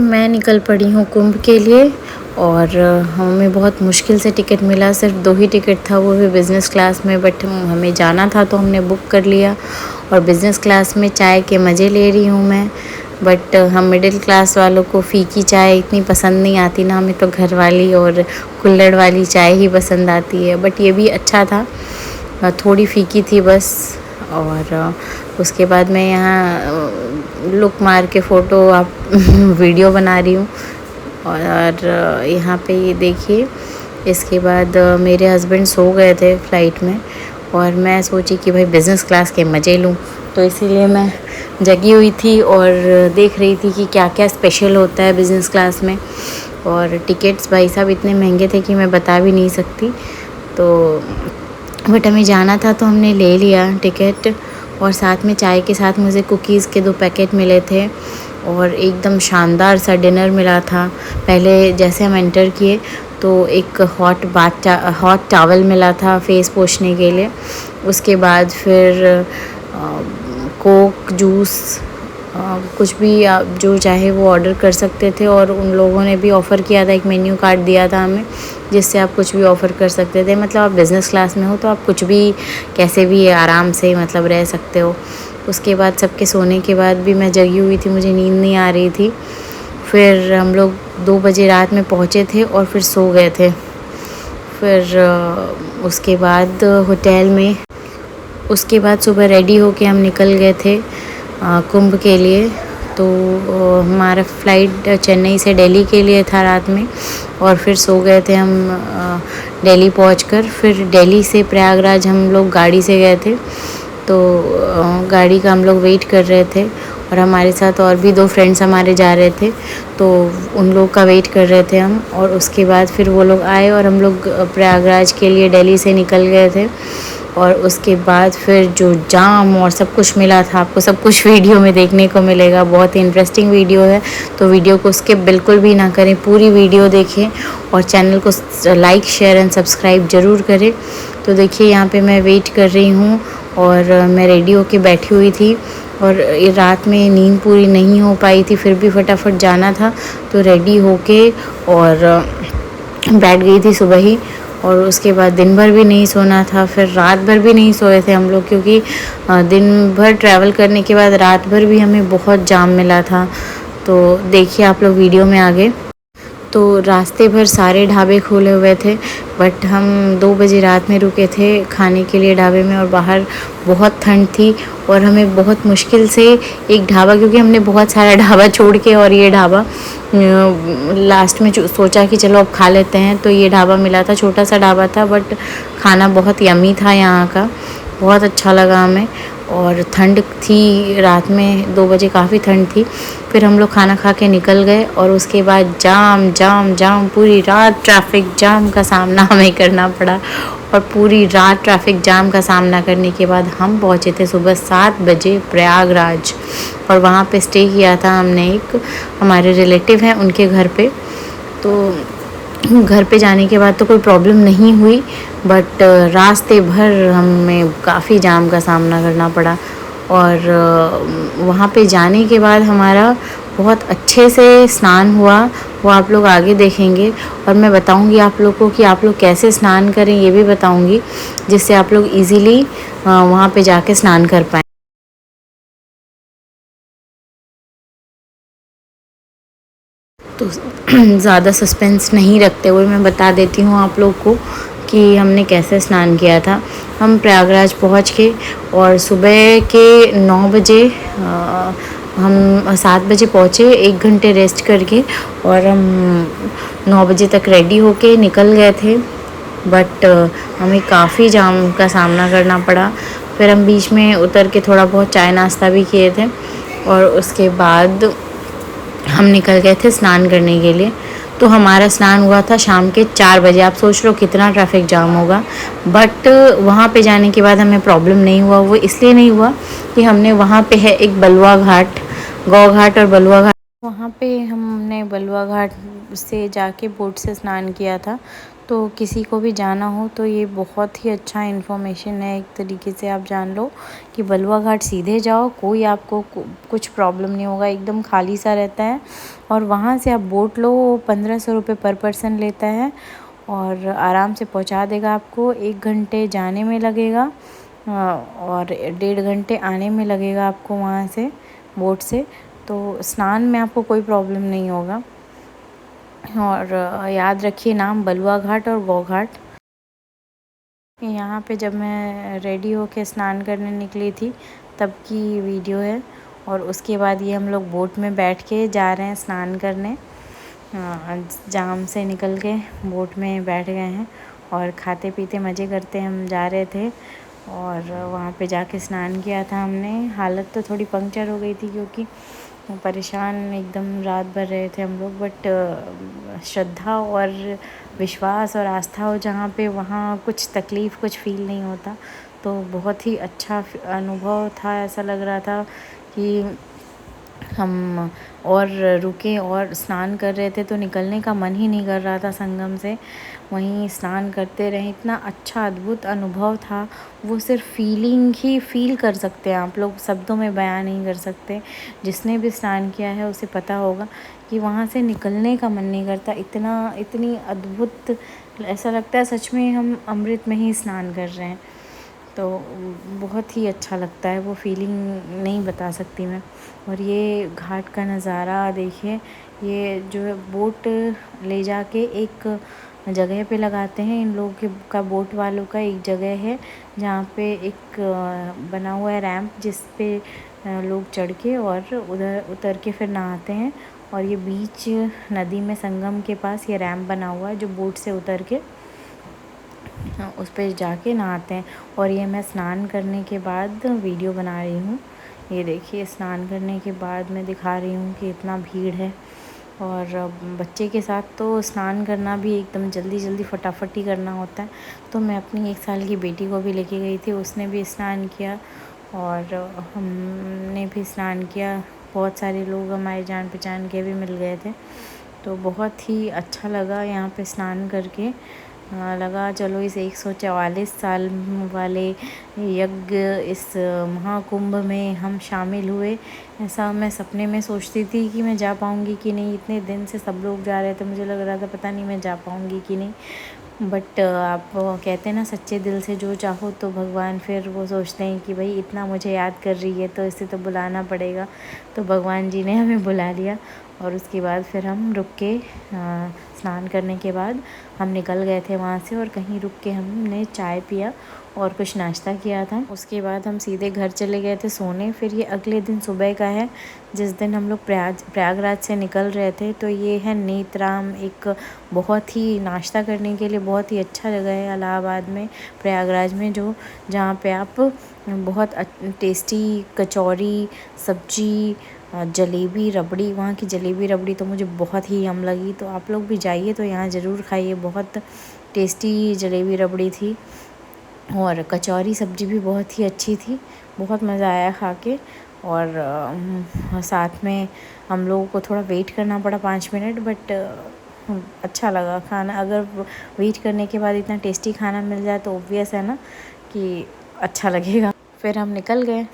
मैं निकल पड़ी हूँ कुंभ के लिए और हमें बहुत मुश्किल से टिकट मिला। सिर्फ 2 ही टिकट था, वो भी बिज़नेस क्लास में, बट हमें जाना था तो हमने बुक कर लिया। और बिज़नेस क्लास में चाय के मज़े ले रही हूँ मैं। बट हम मिडिल क्लास वालों को फ़ीकी चाय इतनी पसंद नहीं आती ना, हमें तो घर वाली और कुल्हड़ वाली चाय ही पसंद आती है। बट ये भी अच्छा था, थोड़ी फ़ीकी थी बस। और उसके बाद मैं यहाँ लुक मार के फ़ोटो आप वीडियो बना रही हूँ। और यहाँ पे ये देखिए, इसके बाद मेरे हस्बैंड सो गए थे फ़्लाइट में और मैं सोची कि भाई बिज़नेस क्लास के मज़े लूँ, तो इसीलिए मैं जगी हुई थी और देख रही थी कि क्या क्या स्पेशल होता है बिज़नेस क्लास में। और टिकट्स भाई साहब इतने महंगे थे कि मैं बता भी नहीं सकती। तो बट हमें जाना था तो हमने ले लिया टिकट। और साथ में चाय के साथ मुझे कुकीज़ के 2 पैकेट मिले थे और एकदम शानदार सा डिनर मिला था। पहले जैसे हम एंटर किए तो एक हॉट टॉवल मिला था फेस पोंछने के लिए। उसके बाद फिर कोक जूस कुछ भी आप जो चाहे वो ऑर्डर कर सकते थे। और उन लोगों ने भी ऑफ़र किया था, एक मेन्यू कार्ड दिया था हमें जिससे आप कुछ भी ऑफ़र कर सकते थे। मतलब आप बिज़नेस क्लास में हो तो आप कुछ भी कैसे भी आराम से मतलब रह सकते हो। उसके बाद सबके सोने के बाद भी मैं जगी हुई थी, मुझे नींद नहीं आ रही थी। फिर हम लोग 2 बजे रात में पहुँचे थे और फिर सो गए थे। फिर उसके बाद होटल में, उसके बाद सुबह रेडी होके हम निकल गए थे कुंभ के लिए। तो हमारा फ़्लाइट चेन्नई से दिल्ली के लिए था रात में और फिर सो गए थे हम दिल्ली पहुंचकर। फिर दिल्ली से प्रयागराज हम लोग गाड़ी से गए थे। तो गाड़ी का हम लोग वेट कर रहे थे और हमारे साथ और भी 2 फ्रेंड्स हमारे जा रहे थे, तो उन लोग का वेट कर रहे थे हम। और उसके बाद फिर वो लोग आए और हम लोग प्रयागराज के लिए दिल्ली से निकल गए थे। और उसके बाद फिर जो जाम और सब कुछ मिला था, आपको सब कुछ वीडियो में देखने को मिलेगा। बहुत ही इंटरेस्टिंग वीडियो है, तो वीडियो को स्किप बिल्कुल भी ना करें, पूरी वीडियो देखें और चैनल को लाइक शेयर एंड सब्सक्राइब ज़रूर करें। तो देखिए यहाँ पे मैं वेट कर रही हूँ और मैं रेडी होके बैठी हुई थी और ये रात में नींद पूरी नहीं हो पाई थी, फिर भी फटाफट जाना था तो रेडी होके और बैठ गई थी सुबह ही। और उसके बाद दिन भर भी नहीं सोना था, फिर रात भर भी नहीं सोए थे हम लोग, क्योंकि दिन भर ट्रैवल करने के बाद रात भर भी हमें बहुत जाम मिला था। तो देखिए आप लोग वीडियो में आगे। तो रास्ते भर सारे ढाबे खुले हुए थे, बट हम 2 बजे रात में रुके थे खाने के लिए ढाबे में और बाहर बहुत ठंड थी और हमें बहुत मुश्किल से एक ढाबा, क्योंकि हमने बहुत सारा ढाबा छोड़ के और ये ढाबा लास्ट में सोचा कि चलो अब खा लेते हैं, तो ये ढाबा मिला था। छोटा सा ढाबा था बट खाना बहुत यम्मी था यहाँ का, बहुत अच्छा लगा हमें। और ठंड थी रात में 2 बजे, काफ़ी ठंड थी। फिर हम लोग खाना खा के निकल गए और उसके बाद जाम जाम जाम, पूरी रात ट्रैफिक जाम का सामना हमें करना पड़ा। और पूरी रात ट्रैफिक जाम का सामना करने के बाद हम पहुँचे थे सुबह 7 बजे प्रयागराज। और वहाँ पे स्टे किया था हमने, एक हमारे रिलेटिव हैं उनके घर पे। तो घर पे जाने के बाद तो कोई प्रॉब्लम नहीं हुई, बट रास्ते भर हमें काफ़ी जाम का सामना करना पड़ा। और वहाँ पे जाने के बाद हमारा बहुत अच्छे से स्नान हुआ, वो आप लोग आगे देखेंगे। और मैं बताऊंगी आप लोग को कि आप लोग कैसे स्नान करें, ये भी बताऊंगी, जिससे आप लोग इजीली वहाँ पे जाके स्नान कर पाएँ। तो ज़्यादा सस्पेंस नहीं रखते हुए मैं बता देती हूँ आप लोग को कि हमने कैसे स्नान किया था। हम प्रयागराज पहुँच के और सुबह के 9 बजे हम 7 बजे पहुँचे, 1 घंटे रेस्ट करके, और हम 9 बजे तक रेडी होके निकल गए थे। बट हमें काफ़ी जाम का सामना करना पड़ा। फिर हम बीच में उतर के थोड़ा बहुत चाय नाश्ता भी किए थे और उसके बाद हम निकल गए थे स्नान करने के लिए। तो हमारा स्नान हुआ था शाम के 4 बजे। आप सोच लो कितना ट्रैफिक जाम होगा, बट वहाँ पे जाने के बाद हमें प्रॉब्लम नहीं हुआ। वो इसलिए नहीं हुआ कि हमने वहाँ पे है एक बलुआ घाट, गौ घाट और बलुआ घाट, वहाँ पे हमने बलुआ घाट से जाके बोट से स्नान किया था। तो किसी को भी जाना हो तो ये बहुत ही अच्छा इन्फॉर्मेशन है। एक तरीके से आप जान लो कि बलुआ घाट सीधे जाओ, कोई आपको कुछ प्रॉब्लम नहीं होगा, एकदम खाली सा रहता है। और वहाँ से आप बोट लो, 1500 रुपये पर पर्सन लेता है और आराम से पहुँचा देगा आपको। 1 घंटे जाने में लगेगा और 1.5 घंटे आने में लगेगा आपको वहाँ से बोट से। तो स्नान में आपको कोई प्रॉब्लम नहीं होगा। और याद रखिए नाम बलुआ घाट और गौ घाट। यहाँ पे जब मैं रेडी होके स्नान करने निकली थी तब की वीडियो है। और उसके बाद ये हम लोग बोट में बैठ के जा रहे हैं स्नान करने। जाम से निकल के बोट में बैठ गए हैं और खाते पीते मज़े करते हम जा रहे थे। और वहाँ पे जाके स्नान किया था हमने। हालत तो थोड़ी पंक्चर हो गई थी क्योंकि परेशान एकदम रात भर रहे थे हम लोग। बट श्रद्धा और विश्वास और आस्था हो जहाँ पे, वहाँ कुछ तकलीफ़ कुछ फ़ील नहीं होता। तो बहुत ही अच्छा अनुभव था। ऐसा लग रहा था कि हम और रुके और स्नान कर रहे थे तो निकलने का मन ही नहीं कर रहा था संगम से। वहीं स्नान करते रहे। इतना अच्छा अद्भुत अनुभव था, वो सिर्फ फीलिंग ही फ़ील कर सकते हैं आप लोग, शब्दों में बयान नहीं कर सकते। जिसने भी स्नान किया है उसे पता होगा कि वहाँ से निकलने का मन नहीं करता। इतनी अद्भुत, ऐसा लगता है सच में हम अमृत में ही स्नान कर रहे हैं। तो बहुत ही अच्छा लगता है, वो फीलिंग नहीं बता सकती मैं। और ये घाट का नज़ारा देखिए, ये जो है बोट ले जाके एक जगह पे लगाते हैं। इन लोगों के का बोट वालों का एक जगह है जहाँ पे एक बना हुआ है रैंप, जिस पे लोग चढ़ के और उधर उतर के फिर नहाते हैं। और ये बीच नदी में संगम के पास ये रैंप बना हुआ है जो बोट से उतर के उस पे जाके नहाते हैं। और ये मैं स्नान करने के बाद वीडियो बना रही हूँ। ये देखिए स्नान करने के बाद मैं दिखा रही हूँ कि इतना भीड़ है। और बच्चे के साथ तो स्नान करना भी एकदम जल्दी जल्दी फटाफट ही करना होता है। तो मैं अपनी 1 साल की बेटी को भी लेके गई थी, उसने भी स्नान किया और हमने भी स्नान किया। बहुत सारे लोग हमारे जान पहचान के भी मिल गए थे। तो बहुत ही अच्छा लगा यहाँ पे स्नान करके। लगा चलो इस 144 साल वाले यज्ञ, इस महाकुंभ में हम शामिल हुए। ऐसा मैं सपने में सोचती थी कि मैं जा पाऊँगी कि नहीं। इतने दिन से सब लोग जा रहे थे, मुझे लग रहा था पता नहीं मैं जा पाऊँगी कि नहीं। बट आप कहते हैं ना, सच्चे दिल से जो चाहो तो भगवान फिर वो सोचते हैं कि भाई इतना मुझे याद कर रही है तो इसे तो बुलाना पड़ेगा। तो भगवान जी ने हमें बुला लिया। और उसके बाद फिर हम रुक के स्नान करने के बाद हम निकल गए थे वहाँ से। और कहीं रुक के हमने चाय पिया और कुछ नाश्ता किया था। उसके बाद हम सीधे घर चले गए थे सोने। फिर ये अगले दिन सुबह का है जिस दिन हम लोग प्रयागराज से निकल रहे थे। तो ये है नेत्राम, एक बहुत ही नाश्ता करने के लिए बहुत ही अच्छा जगह है इलाहाबाद में, प्रयागराज में, जहाँ पे आप बहुत टेस्टी कचौरी, सब्जी, जलेबी, रबड़ी, वहाँ की जलेबी रबड़ी तो मुझे बहुत ही यम लगी। तो आप लोग भी जाइए तो यहाँ ज़रूर खाइए, बहुत टेस्टी जलेबी रबड़ी थी। और कचौरी सब्जी भी बहुत ही अच्छी थी, बहुत मज़ा आया खा के। और साथ में हम लोगों को थोड़ा वेट करना पड़ा 5 मिनट, बट अच्छा लगा खाना। अगर वेट करने के बाद इतना टेस्टी खाना मिल जाए तो ऑब्वियस है ना कि अच्छा लगेगा। फिर हम निकल गए।